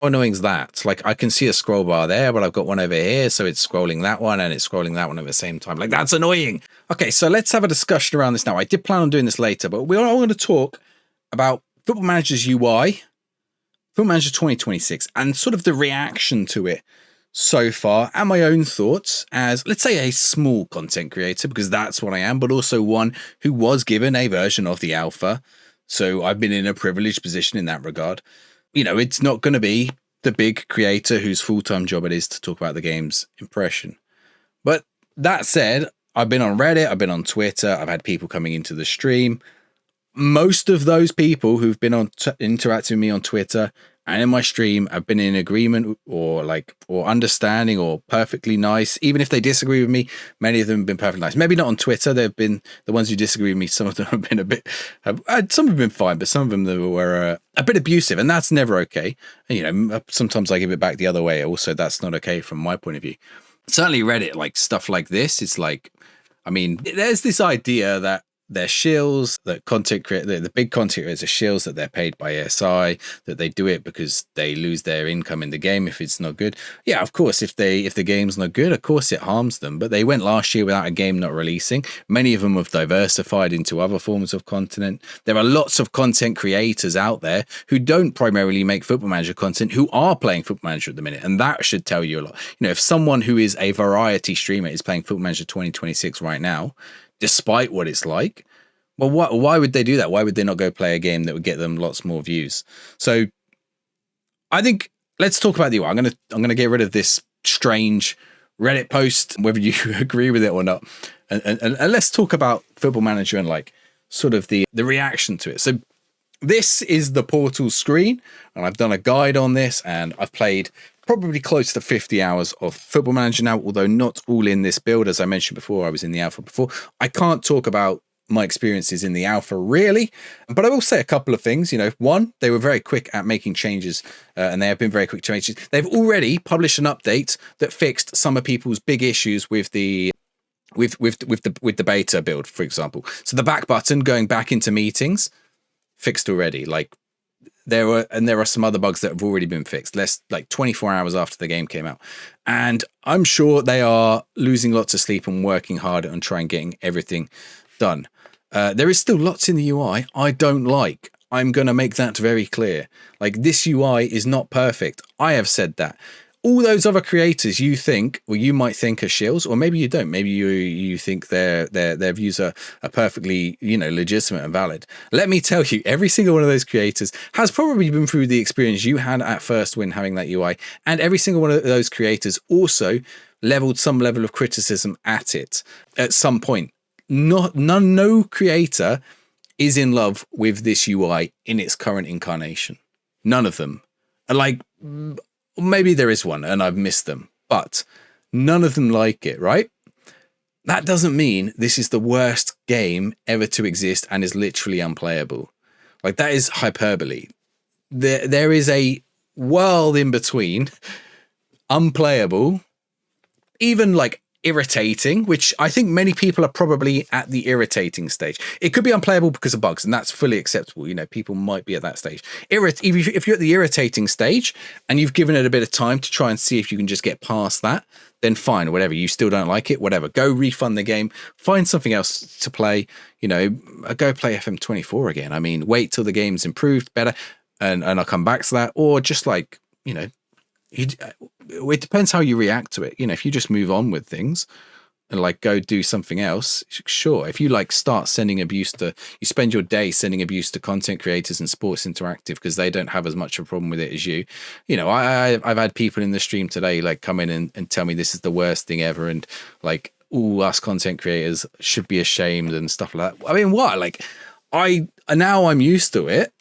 How annoying is that? Like, I can see a scroll bar there, but I've got one over here, so it's scrolling that one and it's scrolling that one at the same time. Like, that's annoying. Okay, so let's have a discussion around this now. I did plan on doing this later, but we're all going to talk about Football Manager's UI, Football Manager 2026, and sort of the reaction to it so far, and my own thoughts as, let's say, a small content creator, because that's what I am, but also one who was given a version of the alpha. So I've been in a privileged position in that regard. You know, it's not going to be the big creator whose full-time job it is to talk about the game's impression. But that said, I've been on Reddit, I've been on Twitter, I've had people coming into the stream. Most of those people who've been on interacting with me on Twitter and in my stream have been in agreement or understanding or perfectly nice. Even if they disagree with me, many of them have been perfectly nice. Maybe not on Twitter. They've been the ones who disagree with me. Some of them have been some have been fine, but some of them were a bit abusive, and that's never okay. And, you know, sometimes I give it back the other way. Also, that's not okay from my point of view. Certainly Reddit, like stuff like this, it's like, I mean, there's this idea that they're shills, that the big content creators are shills, that they're paid by ASI, that they do it because they lose their income in the game if it's not good. Yeah, of course, if the game's not good, of course it harms them. But they went last year without a game not releasing. Many of them have diversified into other forms of content. There are lots of content creators out there who don't primarily make Football Manager content, who are playing Football Manager at the minute. And that should tell you a lot. You know, if someone who is a variety streamer is playing Football Manager 2026 right now, despite what it's like, well, why would they do that? Why would they not go play a game that would get them lots more views? So I think let's talk about the UI. I'm gonna get rid of this strange Reddit post, whether you agree with it or not, and let's talk about Football Manager and like sort of the reaction to it. So this is the portal screen, and I've done a guide on this, and I've played probably close to 50 hours of Football Manager now, although not all in this build. As I mentioned before, I was in the alpha before. I can't talk about my experiences in the alpha really, but I will say a couple of things. You know, one, they were very quick at making changes, and they have been very quick to make changes. They've already published an update that fixed some of people's big issues with the beta build, for example. So the back button going back into meetings fixed already. Like there are some other bugs that have already been fixed, less like 24 hours after the game came out. And I'm sure they are losing lots of sleep and working hard on trying getting everything done. There is still lots in the UI I don't like. I'm going to make that very clear. Like, this UI is not perfect. I have said that. All those other creators you might think are shills, or maybe you don't. Maybe you think their views are perfectly, you know, legitimate and valid. Let me tell you, every single one of those creators has probably been through the experience you had at first when having that UI, and every single one of those creators also leveled some level of criticism at it at some point. No creator is in love with this UI in its current incarnation. None of them. Like, maybe there is one and I've missed them, but none of them like it, right? That doesn't mean this is the worst game ever to exist and is literally unplayable. Like, that is hyperbole. There is a world in between unplayable, even like irritating, which I think many people are probably at the irritating stage. It could be unplayable because of bugs, and that's fully acceptable. You know, people might be at that stage. If you're at the irritating stage and you've given it a bit of time to try and see if you can just get past that, then fine, whatever. You still don't like it, whatever. Go refund the game, find something else to play. You know, go play FM24 again. I mean, wait till the game's improved better, and I'll come back to that. Or just like, you know, it depends how you react to it. You know, if you just move on with things and like go do something else, sure. If you like start sending abuse you spend your day sending abuse to content creators and Sports Interactive because they don't have as much of a problem with it as you. You know, I've had people in the stream today like come in and tell me this is the worst thing ever, and like, all us content creators should be ashamed and stuff like that. I mean, what? Like, now I'm used to it.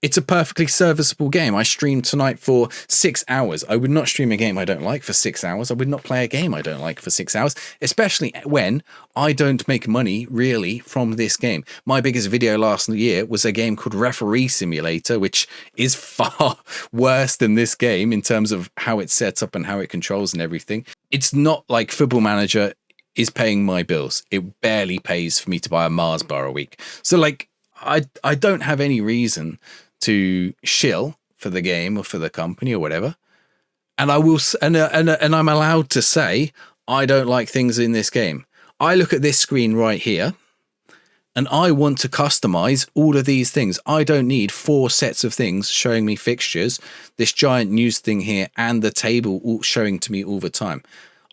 It's a perfectly serviceable game. I streamed tonight for 6 hours. I would not stream a game I don't like for 6 hours. I would not play a game I don't like for 6 hours, especially when I don't make money really from this game. My biggest video last year was a game called Referee Simulator, which is far worse than this game in terms of how it's set up and how it controls and everything. It's not like Football Manager is paying my bills. It barely pays for me to buy a Mars bar a week. So like, I don't have any reason to shill for the game or for the company or whatever. And I will, and I'm allowed to say, I don't like things in this game. I look at this screen right here and I want to customize all of these things. I don't need 4 sets of things showing me fixtures, this giant news thing here, and the table all showing to me all the time.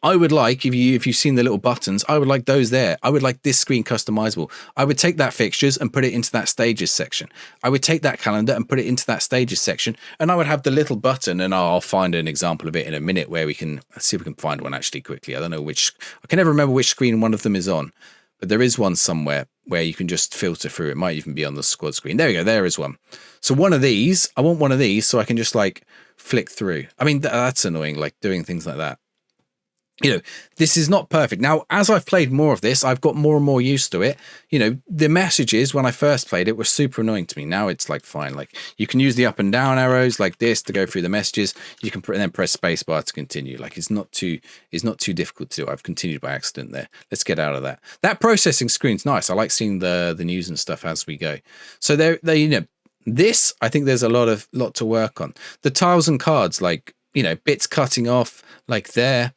I would like, if you've seen the little buttons, I would like those there. I would like this screen customizable. I would take that fixtures and put it into that stages section. I would take that calendar and put it into that stages section. And I would have the little button, and I'll find an example of it in a minute where let's see if we can find one actually quickly. I don't know I can never remember which screen one of them is on, but there is one somewhere where you can just filter through. It might even be on the squad screen. There we go. There is one. So one of these, I want one of these so I can just like flick through. I mean, that's annoying, like doing things like that. This is not perfect. Now, as I've played more of this, I've got more and more used to it. The messages when I first played it were super annoying to me. Now it's like fine. Like you can use the up and down arrows like this to go through the messages. You can then press spacebar to continue. Like it's not too difficult to do. I've continued by accident there. Let's get out of that. That processing screen's nice. I like seeing the news and stuff as we go. So this, I think there's a lot to work on. The tiles and cards, like, bits cutting off like there.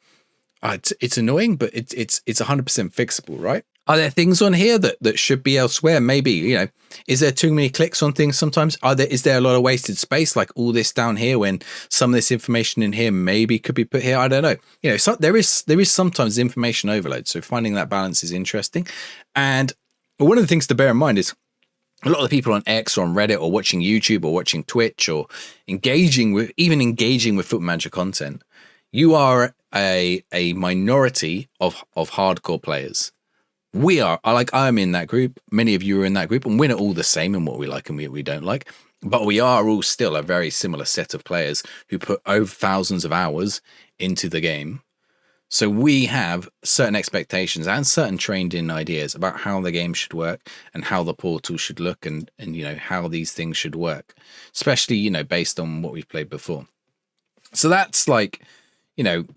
It's annoying, but it's 100% fixable, right? Are there things on here that should be elsewhere? Maybe, is there too many clicks on things sometimes? Is there a lot of wasted space, like all this down here when some of this information in here maybe could be put here? I don't know. So there is sometimes information overload. So finding that balance is interesting. And one of the things to bear in mind is a lot of the people on X or on Reddit or watching YouTube or watching Twitch or engaging with Football Manager content, you are a minority of hardcore players. I'm in that group. Many of you are in that group, and we're not all the same in what we like and we don't like. But we are all still a very similar set of players who put over thousands of hours into the game. So we have certain expectations and certain trained in ideas about how the game should work and how the portal should look and how these things should work, especially, based on what we've played before. So that's like,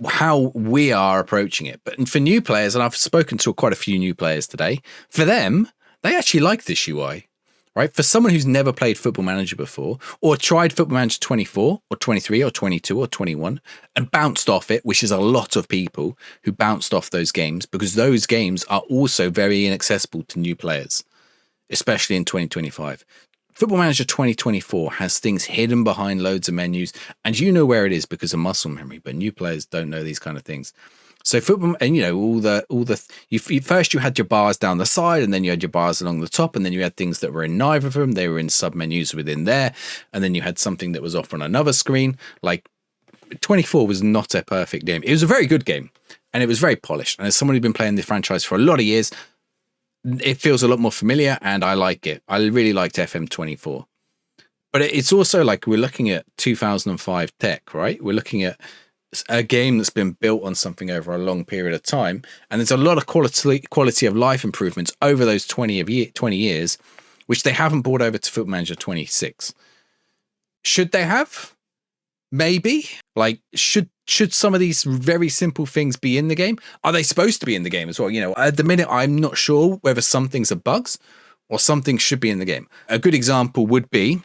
how we are approaching it. But for new players, and I've spoken to quite a few new players today, for them, they actually like this UI, right? For someone who's never played Football Manager before or tried Football Manager 24 or 23 or 22 or 21 and bounced off it, which is a lot of people who bounced off those games because those games are also very inaccessible to new players, especially in 2025. Football Manager 2024 has things hidden behind loads of menus, and you know where it is because of muscle memory, but new players don't know these kind of things. So football, and first you had your bars down the side, and then you had your bars along the top, and then you had things that were in neither of them. They were in sub menus within there, and then you had something that was off on another screen. Like 24 was not a perfect game. It was a very good game, and it was very polished. And as someone who's been playing the franchise for a lot of years, it feels a lot more familiar and I like it. I really liked FM24. But it's also like we're looking at 2005 tech, right? We're looking at a game that's been built on something over a long period of time. And there's a lot of quality of life improvements over those 20 years, which they haven't brought over to Football Manager 26. Should they have? Maybe. Like, should some of these very simple things be in the game? Are they supposed to be in the game as well? At the minute, I'm not sure whether some things are bugs or something should be in the game. A good example would be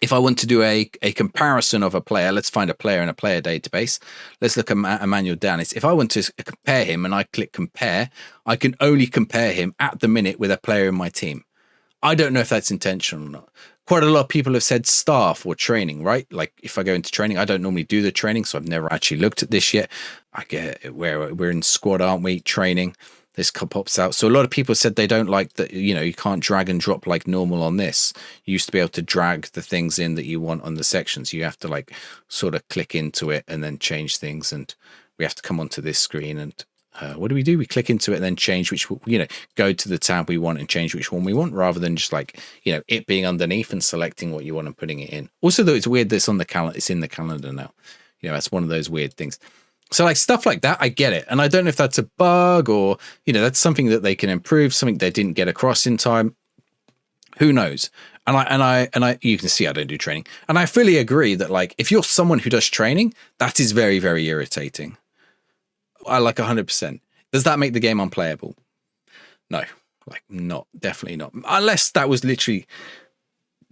if I want to do a comparison of a player. Let's find a player in a player database. Let's look at Emmanuel Dennis. If I want to compare him and I click compare, I can only compare him at the minute with a player in my team. I don't know if that's intentional or not. Quite a lot of people have said staff or training, right? Like if I go into training, I don't normally do the training, so I've never actually looked at this yet. I get it, where we're in squad, aren't we? Training, this pops out. So a lot of people said they don't like that, you can't drag and drop like normal on this. You used to be able to drag the things in that you want on the sections. You have to like sort of click into it and then change things. And we have to come onto this screen and what do? We click into it and then change which, go to the tab we want and change which one we want rather than just like, it being underneath and selecting what you want and putting it in. Also, though, it's weird that it's on the calendar. It's in the calendar now. That's one of those weird things. So like stuff like that, I get it. And I don't know if that's a bug or, that's something that they can improve, something they didn't get across in time. Who knows? And I, you can see I don't do training. And I fully agree that like, if you're someone who does training, that is very, very irritating. I like 100%. Does that make the game unplayable? No, like not, definitely not. Unless that was literally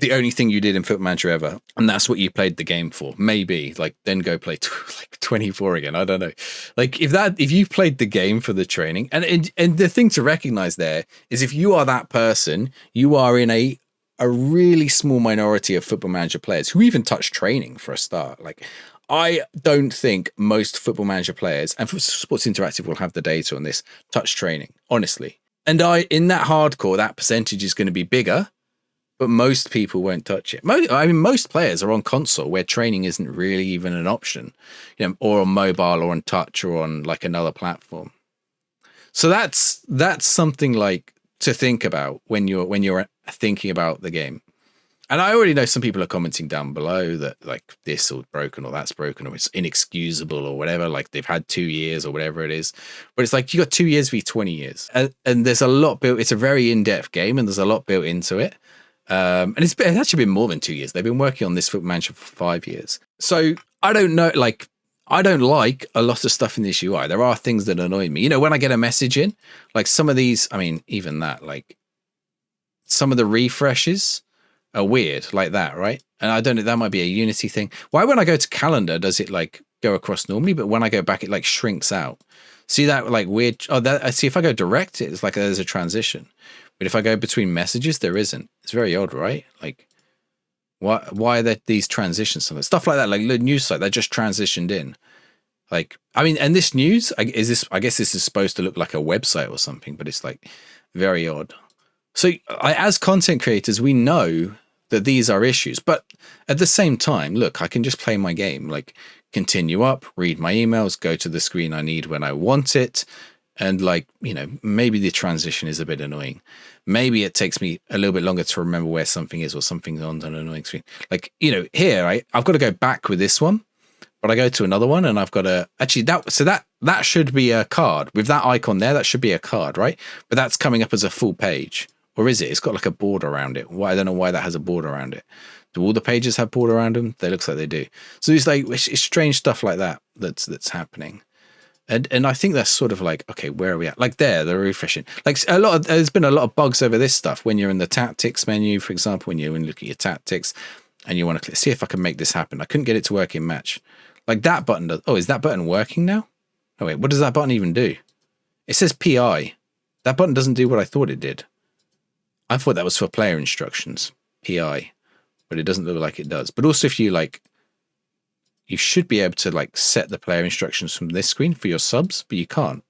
the only thing you did in Football Manager ever, and that's what you played the game for, maybe, like, then go play like 24 again. I don't know. Like, if you played the game for the training, and the thing to recognize there is, if you are that person, you are in a really small minority of Football Manager players who even touch training for a start. Like, I don't think most Football Manager players, and Sports Interactive will have the data on this, touch training, honestly. And in that hardcore, that percentage is going to be bigger, but most people won't touch it. Most players are on console where training isn't really even an option, or on mobile, or on touch, or on like another platform. So that's something like to think about when you're thinking about the game. And I already know some people are commenting down below that like this or broken or that's broken or it's inexcusable or whatever, like they've had 2 years or whatever it is. But it's like you got 2 years v 20 years. And there's a lot built. It's a very in-depth game and there's a lot built into it. And it's actually been more than 2 years. They've been working on this Football Manager for 5 years. So I don't know, like, I don't like a lot of stuff in this UI. There are things that annoy me. When I get a message in, like some of these, I mean, even that, like some of the refreshes are weird like that, right? And I don't know, that might be a Unity thing. Why when I go to calendar, does it like go across normally? But when I go back, it like shrinks out. See that like weird, I see if I go direct, it's like there's a transition. But if I go between messages, there isn't. It's very odd, right? Like, why are there these transitions? Stuff like that, like the news site that just transitioned in. Like, I mean, and this news, I guess this is supposed to look like a website or something, but it's like very odd. So as content creators, we know that these are issues, but at the same time, look, I can just play my game, like continue up, read my emails, go to the screen I need when I want it. And like, maybe the transition is a bit annoying. Maybe it takes me a little bit longer to remember where something is or something's on an annoying screen. Like, here, I've got to go back with this one, but I go to another one and I've got to actually that should be a card with that icon there. That should be a card, right? But that's coming up as a full page. Or is it? It's got like a border around it. I don't know why that has a border around it. Do all the pages have border around them? They looks like they do. So it's like it's strange stuff like that that's happening. And I think that's sort of like, okay, where are we at? Like they're refreshing. Like there's been a lot of bugs over this stuff. When you're in the tactics menu, for example, when you look at your tactics and you want to see if I can make this happen. I couldn't get it to work in match. Like that button does. Oh, is that button working now? Oh wait, what does that button even do? It says PI. That button doesn't do what I thought it did. I thought that was for player instructions, PI, but it doesn't look like it does. But also if you you should be able to like set the player instructions from this screen for your subs, but you can't.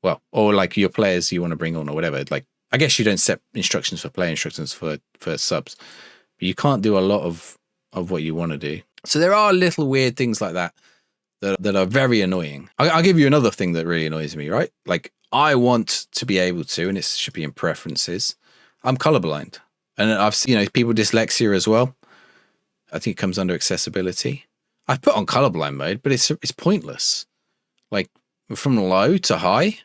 Well, or like your players you want to bring on or whatever. Like, I guess you don't set instructions for player instructions for subs, but you can't do a lot of what you want to do. So there are little weird things like that are very annoying. I'll give you another thing that really annoys me, right? Like I want to be able to, and it should be in preferences. I'm colorblind, and I've seen people with dyslexia as well. I think it comes under accessibility. I've put on colorblind mode, but it's pointless. Like from low to high,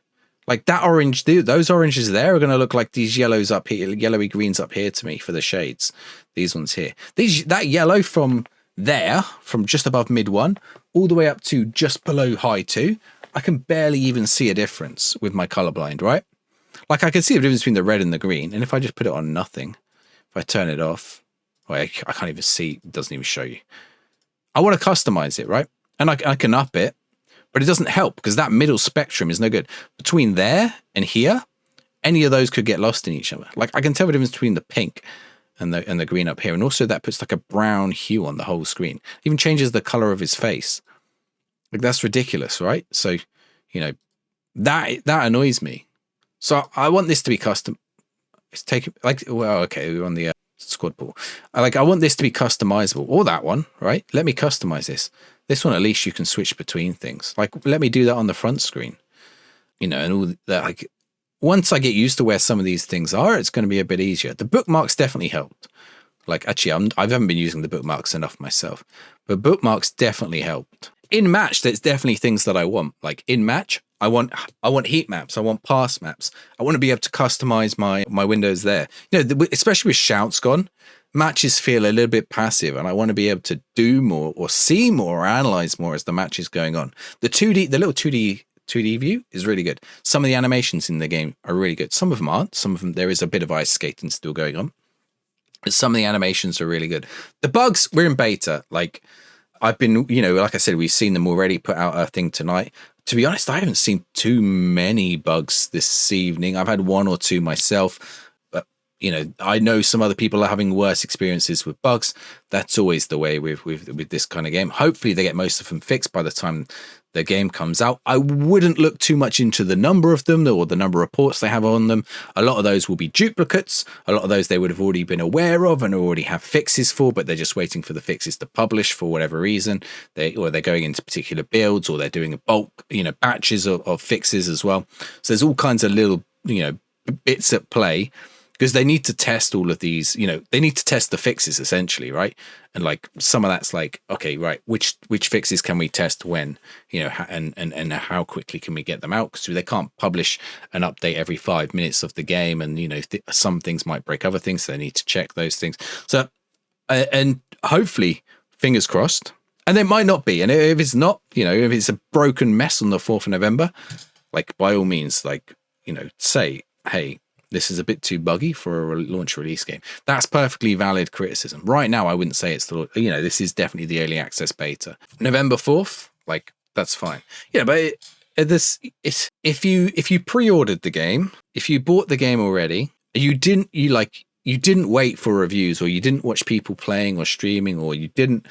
like that orange, those oranges there are going to look like these yellows up here, yellowy greens up here to me for the shades. These ones here, that yellow from there, from just above mid 1, all the way up to just below high 2. I can barely even see a difference with my colorblind, right? Like I can see the difference between the red and the green. And if I just put it on nothing, if I turn it off, well, I can't even see, it doesn't even show you. I want to customize it, right? And I can up it, but it doesn't help because that middle spectrum is no good. Between there and here, any of those could get lost in each other. Like I can tell the difference between the pink and the green up here. And also that puts like a brown hue on the whole screen. It even changes the color of his face. Like that's ridiculous, right? So, that annoys me. So I want this to be custom. It's taken okay, we're on the squad pool. I want this to be customizable, or that one, right? Let me customize this. This one, at least you can switch between things. Like, let me do that on the front screen, and all that. Like, once I get used to where some of these things are, it's going to be a bit easier. The bookmarks definitely helped. Like, actually, I haven't been using the bookmarks enough myself, but bookmarks definitely helped. In match, there's definitely things that I want. Like in match, I want heat maps. I want pass maps. I want to be able to customize my windows there. Especially with shouts gone, matches feel a little bit passive, and I want to be able to do more or see more or analyze more as the match is going on. The little 2D view is really good. Some of the animations in the game are really good. Some of them aren't. Some of them there is a bit of ice skating still going on. Some of the animations are really good. The bugs, we're in beta. Like, I've been, like I said, we've seen them already put out a thing tonight. To be honest, I haven't seen too many bugs this evening. I've had one or two myself, but I know some other people are having worse experiences with bugs. That's always the way with this kind of game. Hopefully they get most of them fixed by the time the game comes out. I wouldn't look too much into the number of them or the number of ports they have on them. A lot of those will be duplicates. A lot of those they would have already been aware of and already have fixes for, but they're just waiting for the fixes to publish for whatever reason. They're going into particular builds, or they're doing a bulk, batches of fixes as well. So there's all kinds of little, bits at play, because they need to test all of these, they need to test the fixes essentially, right? And like some of that's like, okay, right, which fixes can we test when, and how quickly can we get them out? Because they can't publish an update every 5 minutes of the game, and some things might break other things, so they need to check those things. So, and hopefully, fingers crossed, and there might not be, and if it's not, if it's a broken mess on the 4th of November, like by all means, like say, hey, this is a bit too buggy for a launch release game. That's perfectly valid criticism. Right now, I wouldn't say it's this is definitely the early access beta. November 4th, like, that's fine. Yeah, but if you pre-ordered the game, if you bought the game already, you didn't wait for reviews, or you didn't watch people playing or streaming, or you didn't,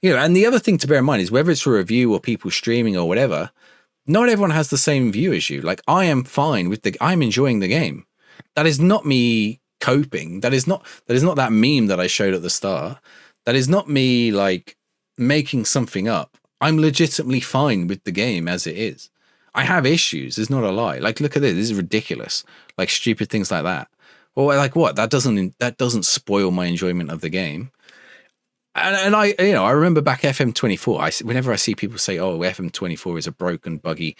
and the other thing to bear in mind is whether it's a review or people streaming or whatever, not everyone has the same view as you. Like, I am fine with I'm enjoying the game. That is not me coping. That is not that meme that I showed at the start. That is not me like making something up. I'm legitimately fine with the game as it is. I have issues. It's not a lie. Like, look at this. This is ridiculous. Like, stupid things like that. Well, like what? That doesn't spoil my enjoyment of the game. And I remember back FM24. Whenever I see people say, "Oh, FM24 is a broken, buggy,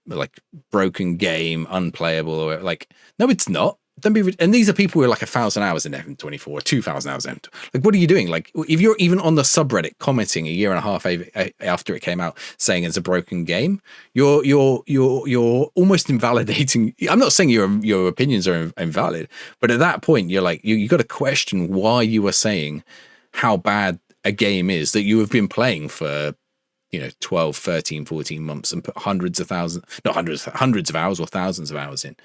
like broken game, unplayable," or like, no, it's not. Don't be. And these are people who are like 1,000 hours in FM24 or 2,000 hours in. Like, what are you doing? Like, if you're even on the subreddit commenting a year and a half after it came out saying it's a broken game, you're almost invalidating. I'm not saying your opinions are invalid, but at that point, you're like, you got to question why you are saying how bad a game is that you have been playing for 12, 13, 14 months and put hundreds of hours or thousands of hours in.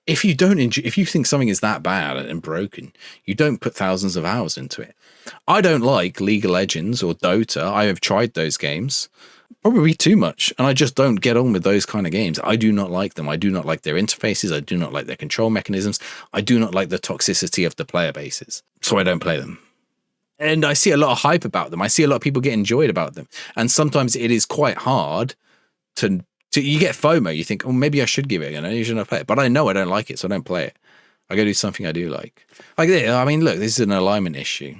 If you think something is that bad and broken, you don't put thousands of hours into it. I don't like League of Legends or Dota. I have tried those games, probably too much, and I just don't get on with those kind of games. I do not like them. I do not like their interfaces. I do not like their control mechanisms. I do not like the toxicity of the player bases, so I don't play them. And I see a lot of hype about them. I see a lot of people get enjoyed about them. And sometimes it is quite hard to you get FOMO. You think, oh, maybe I should give it, you shouldn't play it. But I know I don't like it, so I don't play it. I go do something I do like. Like this, I mean, look, this is an alignment issue.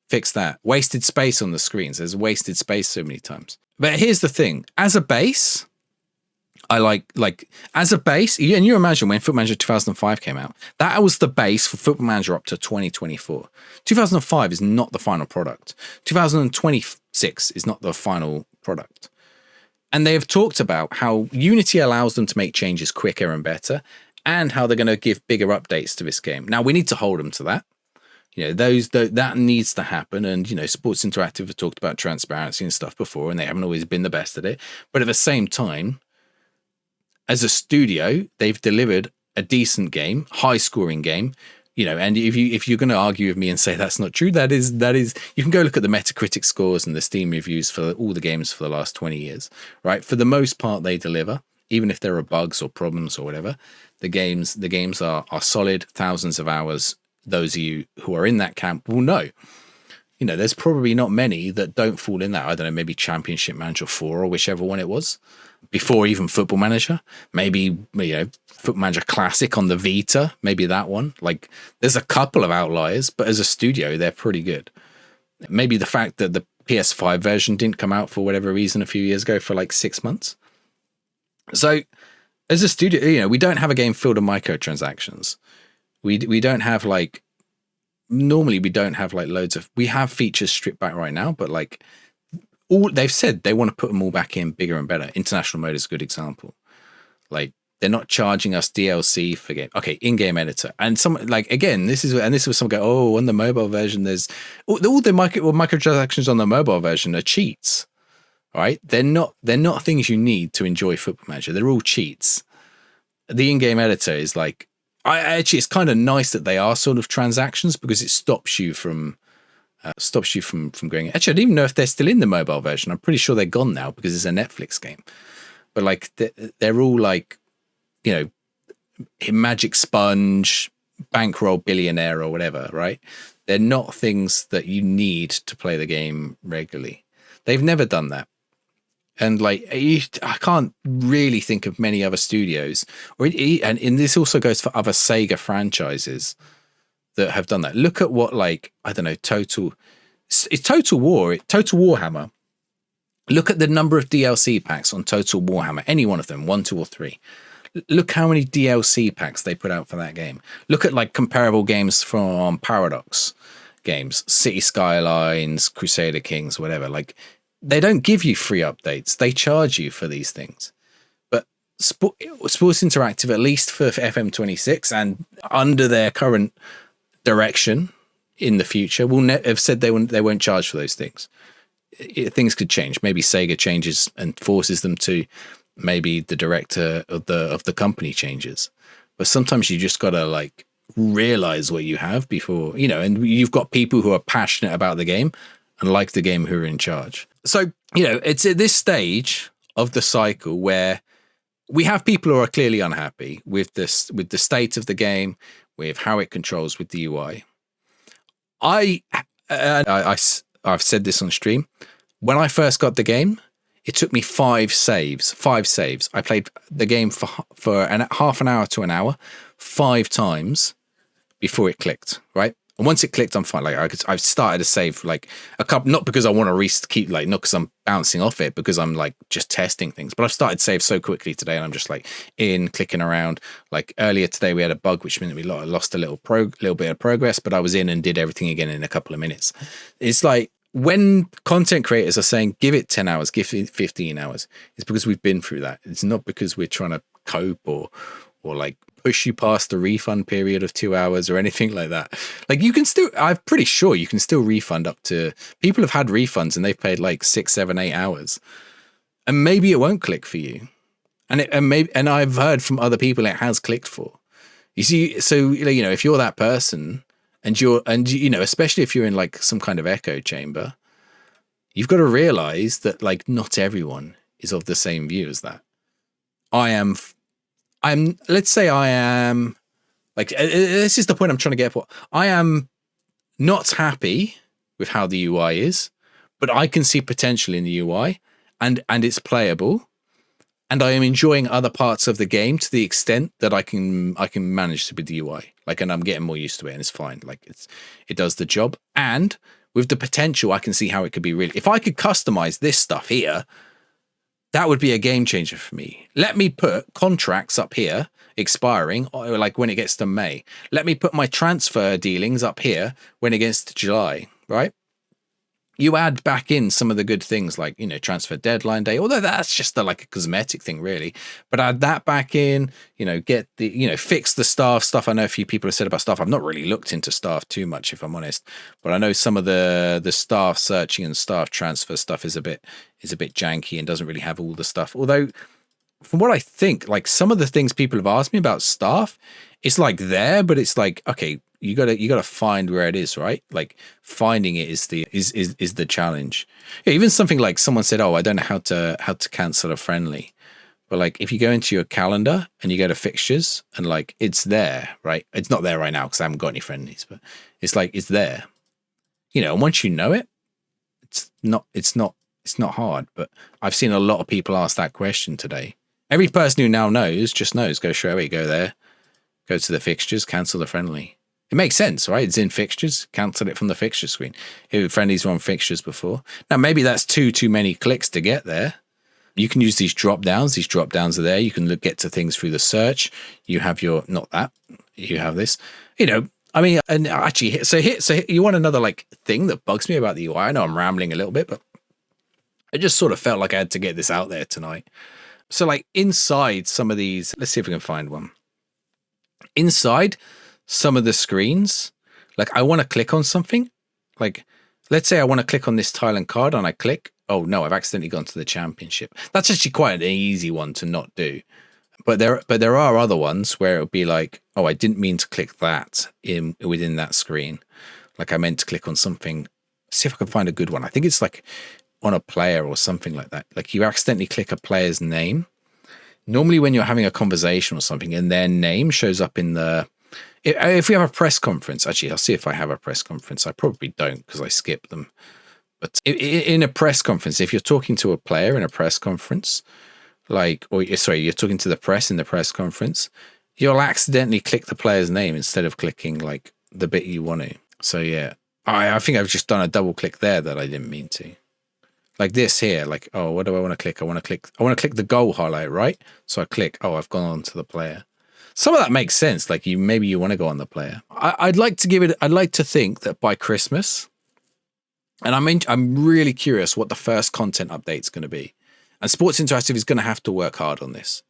Fix that. Wasted space on the screens. There's wasted space so many times. But here's the thing. As a base, I like as a base, and you imagine when Football Manager 2005 came out, that was the base for Football Manager up to 2024. 2005 is not the final product. 2026 is not the final product. And they have talked about how Unity allows them to make changes quicker and better, and how they're going to give bigger updates to this game. Now, we need to hold them to that. That needs to happen. And, Sports Interactive have talked about transparency and stuff before, and they haven't always been the best at it. But at the same time, as a studio, they've delivered a decent game, high scoring game, and if you're going to argue with me and say that's not true, that is, you can go look at the Metacritic scores and the Steam reviews for all the games for the last 20 years, right? For the most part, they deliver, even if there are bugs or problems or whatever. The games are solid, thousands of hours. Those of you who are in that camp will know. There's probably not many that don't fall in that. I don't know, maybe Championship Manager 4 or whichever one it was. Before even Football Manager, maybe, Football Manager Classic on the Vita, maybe that one. Like, there's a couple of outliers, but as a studio, they're pretty good. Maybe the fact that the PS5 version didn't come out for whatever reason a few years ago for like 6 months. So, as a studio, we don't have a game filled with microtransactions. We don't have normally we don't have loads of, we have features stripped back right now, but all they've said they want to put them all back in bigger and better. International mode is a good example. Like, They're not charging us DLC for game. Okay, in-game editor, and some like again, this was some go. Oh, on the mobile version, there's all the microtransactions on the mobile version are cheats, right? They're not things you need to enjoy Football Manager. They're all cheats. The in-game editor is like, actually, it's kind of nice that they are sort of transactions because it stops you from going. Actually, I don't even know if they're still in the mobile version. I'm pretty sure they're gone now because it's a Netflix game. But like they're all like, you know, Magic Sponge, Bankroll Billionaire or whatever, right? They're not things that you need to play the game regularly. They've never done that. And like, I can't really think of many other studios, and this also goes for other Sega franchises that have done that. Look at what, like, I don't know, Total Warhammer. Look at the number of DLC packs on Total Warhammer, any one of them, 1, 2, or 3. Look how many DLC packs they put out for that game. Look at like comparable games from Paradox games, City Skylines, Crusader Kings, whatever. Like, they don't give you free updates. They charge you for these things. But Sports Interactive, at least for FM26 and under their current direction in the future, will have said they won't charge for those things. Things could change. Maybe Sega changes and forces them to. Maybe the director of the company changes. But sometimes you just gotta like realize what you have before, you know, and you've got people who are passionate about the game and like the game who are in charge. So, you know, it's at this stage of the cycle where we have people who are clearly unhappy with this, with the state of the game, with how it controls with the UI. I've said this on stream. When I first got the game, it took me 5 saves. I played the game for half an hour to an hour, 5 times before it clicked, right? And once it clicked, I'm fine. Like I've started to save like a couple, not because I want to keep like, not because I'm bouncing off it, because I'm like just testing things. But I've started to save so quickly today, and I'm just like clicking around. Like earlier today, we had a bug which meant we lost a little bit of progress, but I was in and did everything again in a couple of minutes. It's like, when content creators are saying, give it 10 hours, give it 15 hours, it's because we've been through that. It's not because we're trying to cope or like push you past the refund period of 2 hours or anything like that. Like you can still, I'm pretty sure you can still refund up to, people have had refunds and they've paid like 6, 7, 8 hours. And maybe it won't click for you. And I've heard from other people it has clicked for. You see, so, you know, if you're that person, and you know, especially if you're in like some kind of echo chamber, you've got to realize that like not everyone is of the same view as that. Let's say I am like, this is the point I'm trying to get for. I am not happy with how the UI is, but I can see potential in the UI and it's playable. And I am enjoying other parts of the game to the extent that I can manage with the UI. Like, and I'm getting more used to it, and it's fine. Like, it does the job. And with the potential, I can see how it could be really. If I could customize this stuff here, that would be a game changer for me. Let me put contracts up here expiring, or like when it gets to May. Let me put my transfer dealings up here when it gets to July. Right? You add back in some of the good things like, you know, transfer deadline day, although that's just like a cosmetic thing really, but add that back in, you know, get the, you know, fix the staff stuff. I know a few people have said about staff. I've not really looked into staff too much, if I'm honest, but I know some of the staff searching and staff transfer stuff is a bit janky and doesn't really have all the stuff. Although from what I think, like some of the things people have asked me about staff, it's like there, but it's like, okay, you gotta find where it is, right? Like finding it is the challenge. Yeah, even something like someone said, oh, I don't know how to cancel a friendly. But like if you go into your calendar and you go to fixtures and like it's there, right? It's not there right now because I haven't got any friendlies, but it's like it's there. You know, and once you know it, it's not hard. But I've seen a lot of people ask that question today. Every person who now knows just knows, go straight away, go there, go to the fixtures, cancel the friendly. It makes sense, right? It's in fixtures, cancel it from the fixture screen. If friendlies were on fixtures before. Now, maybe that's too many clicks to get there. You can use these drop downs. These drop downs are there. You can get to things through the search. You have you have this, you know, I mean, and actually, so you want another like thing that bugs me about the UI? I know I'm rambling a little bit, but I just sort of felt like I had to get this out there tonight. So like inside some of these, let's see if we can find one. Inside some of the screens, like I want to click on something. Like, let's say I want to click on this tile and card and I click. Oh no, I've accidentally gone to the championship. That's actually quite an easy one to not do. But there are other ones where it would be like, oh, I didn't mean to click that within that screen. Like I meant to click on something. See if I can find a good one. I think it's like on a player or something like that. Like you accidentally click a player's name. Normally when you're having a conversation or something and their name shows up in the... If we have a press conference, actually, I'll see if I have a press conference. I probably don't because I skip them. But in a press conference, if you're talking to a player in a press conference, you're talking to the press in the press conference, you'll accidentally click the player's name instead of clicking like the bit you want to. So yeah, I think I've just done a double click there that I didn't mean to. Like this here, like, oh, what do I want to click? I want to click the goal highlight, right? So I click, oh, I've gone on to the player. Some of that makes sense. Like maybe you want to go on the player. I'd like to think that by Christmas, and I'm really curious what the first content update's going to be. And Sports Interactive is going to have to work hard on this.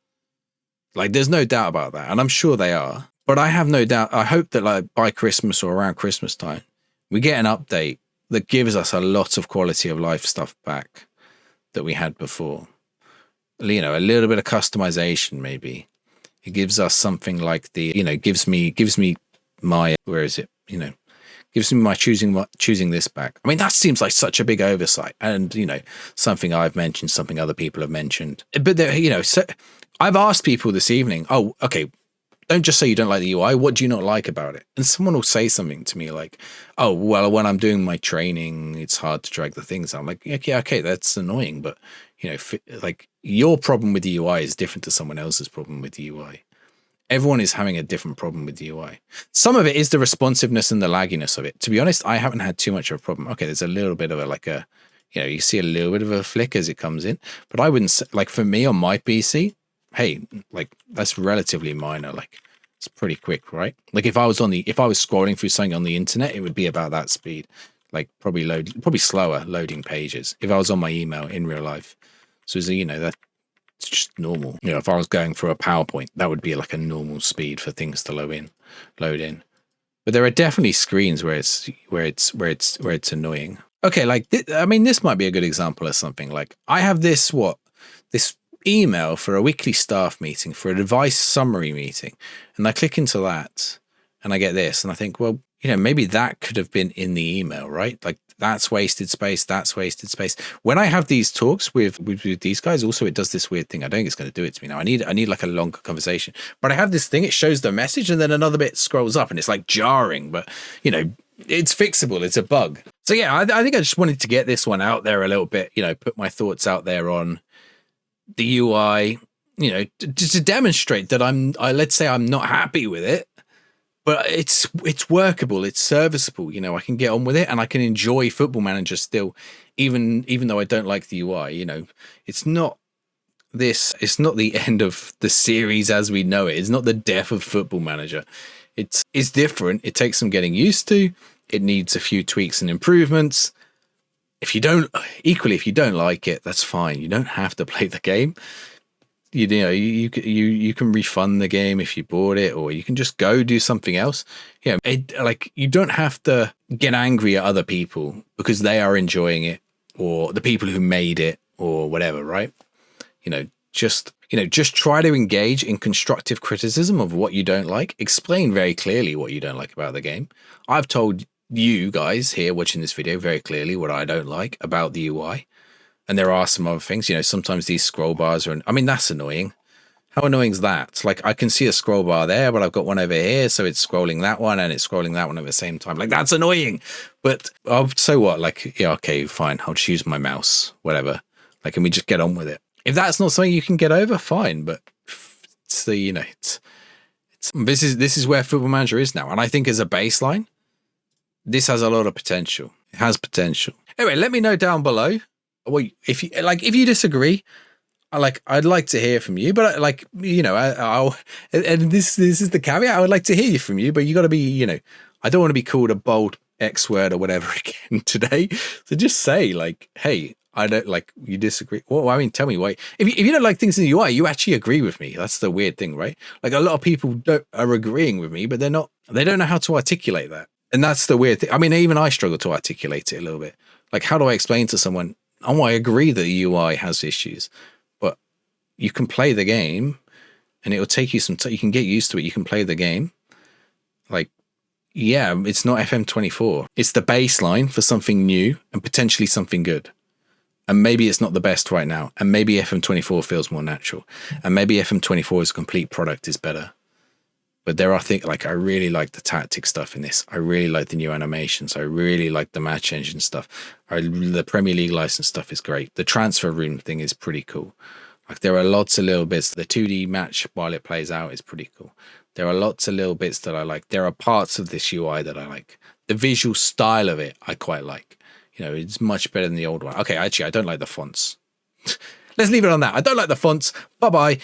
Like there's no doubt about that. And I'm sure they are. But I have no doubt. I hope that like by Christmas or around Christmas time, we get an update that gives us a lot of quality of life stuff back that we had before. You know, a little bit of customization maybe. It gives us something like gives me my, where is it? You know, gives me my choosing this back. I mean, that seems like such a big oversight, and you know, something I've mentioned, something other people have mentioned. But so I've asked people this evening, oh, okay, don't just say you don't like the UI. What do you not like about it? And someone will say something to me like, oh, well, when I'm doing my training, it's hard to drag the things. I'm like, yeah, okay, that's annoying, but you know, like your problem with the UI is different to someone else's problem with the UI. Everyone is having a different problem with the UI. Some of it is the responsiveness and the lagginess of it. To be honest, I haven't had too much of a problem. Okay, there's a little bit of you see a little bit of a flick as it comes in, but I wouldn't say, like for me on my PC, hey, like that's relatively minor. Like it's pretty quick, right? Like if I was scrolling through something on the internet, it would be about that speed. Like probably slower loading pages if I was on my email in real life. So that's just normal. You know, if I was going through a PowerPoint, that would be like a normal speed for things to load in. But there are definitely screens where it's annoying. Okay, like this might be a good example of something. Like I have this email for a weekly staff meeting, for an advice summary meeting, and I click into that and I get this and I think, well, you know, maybe that could have been in the email, right? Like that's wasted space. When I have these talks with these guys, also it does this weird thing. I don't think it's going to do it to me now. I need like a longer conversation, but I have this thing, it shows the message and then another bit scrolls up and it's like jarring, but you know, it's fixable. It's a bug. So yeah, I think I just wanted to get this one out there a little bit, you know, put my thoughts out there on the UI, you know, to demonstrate that let's say I'm not happy with it, but it's workable, it's serviceable, you know, I can get on with it and I can enjoy Football Manager still, even though I don't like the UI, you know. It's not the end of the series as we know it. It's not the death of Football Manager. It's different. It takes some getting used to. It needs a few tweaks and improvements. If you don't like it, that's fine. You don't have to play the game. You know, you can refund the game if you bought it, or you can just go do something else. Yeah, you don't have to get angry at other people because they are enjoying it, or the people who made it, or whatever, right? Just try to engage in constructive criticism of what you don't like. Explain very clearly what you don't like about the game. I've told you guys here watching this video very clearly what I don't like about the UI. And there are some other things, you know, sometimes these scroll bars are, that's annoying. How annoying is that? Like I can see a scroll bar there, but I've got one over here. So it's scrolling that one and it's scrolling that one at the same time. Like that's annoying. But so what? Like, yeah, okay, fine. I'll just use my mouse, whatever. Like, can we just get on with it? If that's not something you can get over, fine. But this is where Football Manager is now. And I think as a baseline, this has a lot of potential. It has potential. Anyway, let me know down below. Well, if you disagree, I'd like to hear from you. But and this is the caveat. I would like to hear from you, but you got to be, you know, I don't want to be called a bold X word or whatever again today. So just say like, hey, I don't like, you disagree. Well, I mean, tell me why. If you don't like things in the UI, you actually agree with me. That's the weird thing, right? Like a lot of people are agreeing with me, but they don't know how to articulate that. And that's the weird thing. I mean, even I struggle to articulate it a little bit. Like, how do I explain to someone, oh, I agree that the UI has issues, but you can play the game and it will take you some time. You can get used to it. You can play the game. Like, yeah, it's not FM24. It's the baseline for something new and potentially something good. And maybe it's not the best right now. And maybe FM24 feels more natural. And maybe FM24 as a complete product is better. But there are things, like, I really like the tactic stuff in this. I really like the new animations. I really like the match engine stuff. The Premier League license stuff is great. The transfer room thing is pretty cool. Like, there are lots of little bits. The 2D match while it plays out is pretty cool. There are lots of little bits that I like. There are parts of this UI that I like. The visual style of it, I quite like. You know, it's much better than the old one. Okay, actually, I don't like the fonts. Let's leave it on that. I don't like the fonts. Bye-bye.